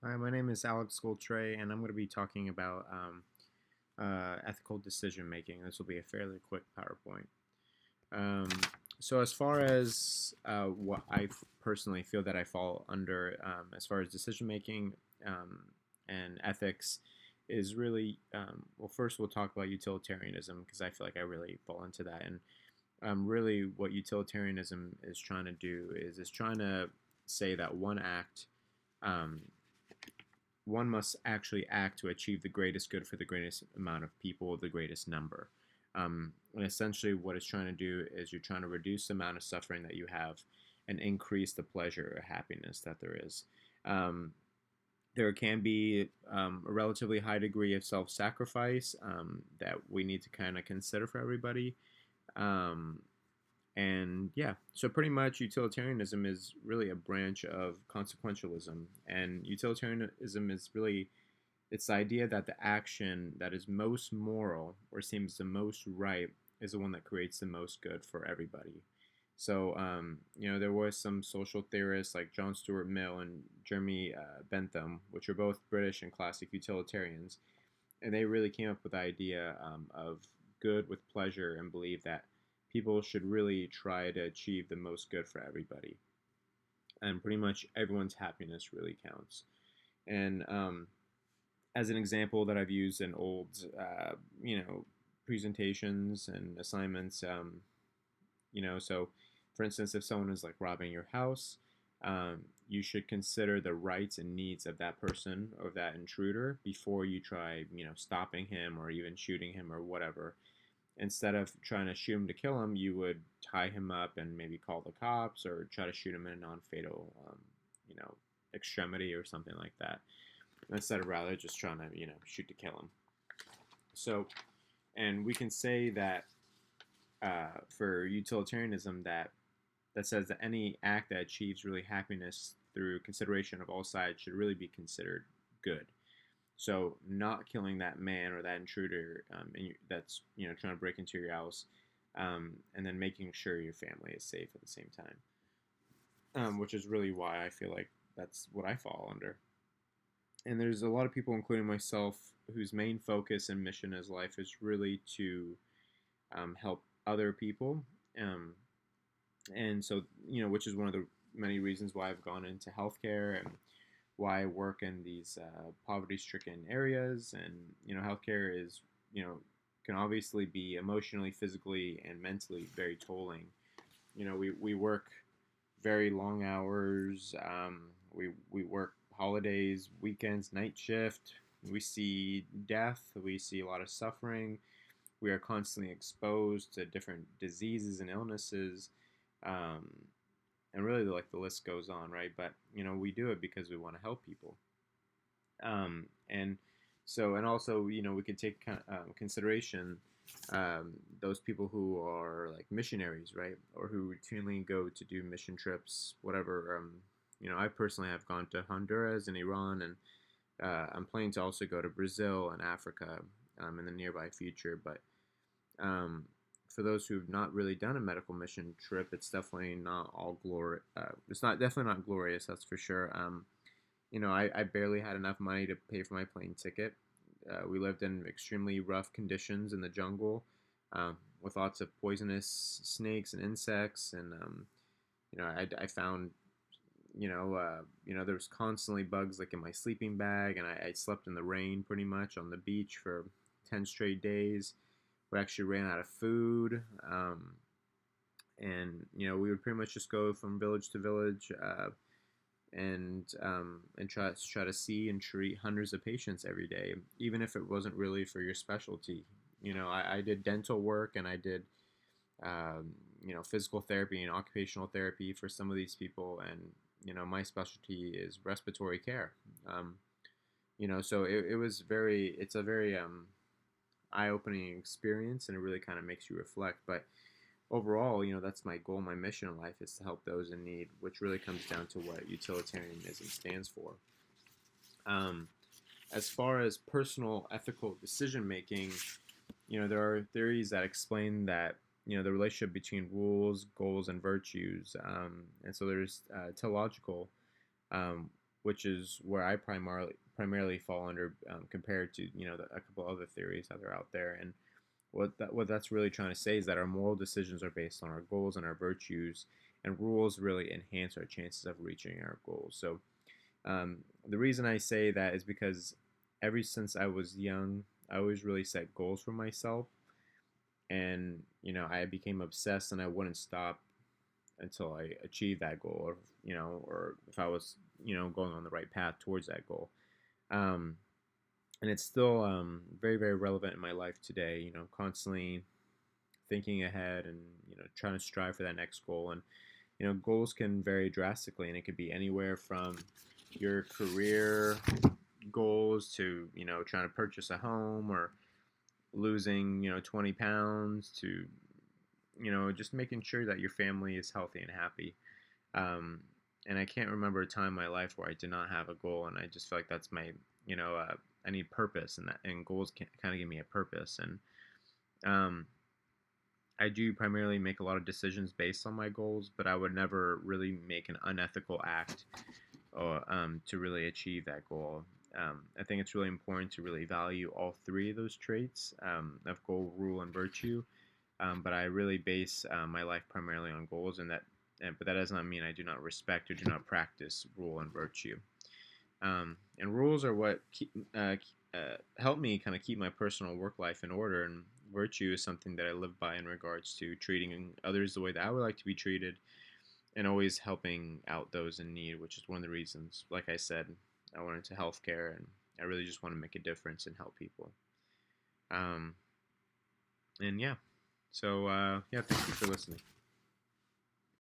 Hi, my name is Alex Goldtray, and I'm going to be talking about ethical decision making. This will be a fairly quick PowerPoint. Um, so, as far as what personally feel that I fall under, as far as decision making um, and ethics, is really well. First, we'll talk about utilitarianism because I feel like I really fall into that. And really, what utilitarianism is trying to do is trying to say that um, one must actually act to achieve the greatest good for the greatest amount of people, the greatest number. And essentially, what it's trying to do is you're trying to reduce the amount of suffering that you have and increase the pleasure or happiness that there is. Um, there can be a relatively high degree of self sacrifice that we need to kind of consider for everybody. Um, and yeah, so pretty much utilitarianism is really a branch of consequentialism. And utilitarianism is really it's the idea that the action that is most moral or seems the most right is the one that creates the most good for everybody. So, there was some social theorists like John Stuart Mill and Jeremy Bentham, which are both British and classic utilitarians, and they really came up with the idea of good with pleasure and believe that people should really try to achieve the most good for everybody, and pretty much everyone's happiness really counts. And as an example that I've used in old, you know, presentations and assignments, so for instance, if someone is like robbing your house, you should consider the rights and needs of that person or that intruder before you try, stopping him or even shooting him or whatever. Instead of trying to shoot him to kill him, you would tie him up and maybe call the cops or try to shoot him in a non-fatal, you know, extremity or something like that. Instead of rather just trying to, shoot to kill him. So, and we can say that for utilitarianism that says that any act that achieves really happiness through consideration of all sides should really be considered good. So not killing that man or that intruder that's trying to break into your house, and then making sure your family is safe at the same time, which is really why I feel like that's what I fall under. And there's a lot of people, including myself, whose main focus and mission in life is really to help other people. Um, and so, which is one of the many reasons why I've gone into healthcare and why I work in these poverty-stricken areas. And healthcare is, can obviously be emotionally, physically, and mentally very tolling. We work very long hours. We work holidays, weekends, night shift. We see death. We see a lot of suffering. We are constantly exposed to different diseases and illnesses. Um, and really, like the list goes on, right? But we do it because we want to help people. And so, and also, we could take consideration those people who are like missionaries, right, or who routinely go to do mission trips, whatever. I personally have gone to Honduras and Iran, and I'm planning to also go to Brazil and Africa in the nearby future. But um, for those who've not really done a medical mission trip, it's definitely not all glory. It's not definitely not glorious, that's for sure. I barely had enough money to pay for my plane ticket. We lived in extremely rough conditions in the jungle, with lots of poisonous snakes and insects, and I found there was constantly bugs like in my sleeping bag, and I slept in the rain pretty much on the beach for 10 straight days. We actually ran out of food, and we would pretty much just go from village to village, and try to see and treat hundreds of patients every day, even if it wasn't really for your specialty. I did dental work, and I did physical therapy and occupational therapy for some of these people, and my specialty is respiratory care. So it's a very eye-opening experience, and it really kind of makes you reflect. But overall, that's my goal, my mission in life is to help those in need, which really comes down to what utilitarianism stands for. Um, as far as personal ethical decision making, there are theories that explain that the relationship between rules, goals, and virtues. And so there's teleological, um, which is where I primarily fall under, compared to a couple other theories that are out there. And what that's really trying to say is that our moral decisions are based on our goals and our virtues, and rules really enhance our chances of reaching our goals. So the reason I say that is because ever since I was young, I always really set goals for myself, and I became obsessed, and I wouldn't stop until I achieved that goal, or or if I was going on the right path towards that goal. Um, and it's still very very relevant in my life today. Constantly thinking ahead, and trying to strive for that next goal. And goals can vary drastically, and it could be anywhere from your career goals to trying to purchase a home, or losing 20 pounds, to just making sure that your family is healthy and happy. um, and I can't remember a time in my life where I did not have a goal, and I just feel like that's my I need purpose, and goals can kind of give me a purpose. And um, I do primarily make a lot of decisions based on my goals, but I would never really make an unethical act, or to really achieve that goal. I think it's really important to really value all three of those traits, of goal, rule, and virtue. But I really base my life primarily on goals, but that does not mean I do not respect or do not practice rule and virtue. And rules are what help me kind of keep my personal work life in order, and virtue is something that I live by in regards to treating others the way that I would like to be treated, and always helping out those in need, which is one of the reasons, like I said, I went into healthcare, and I really just want to make a difference and help people. Um, and yeah, so yeah, thank you for listening.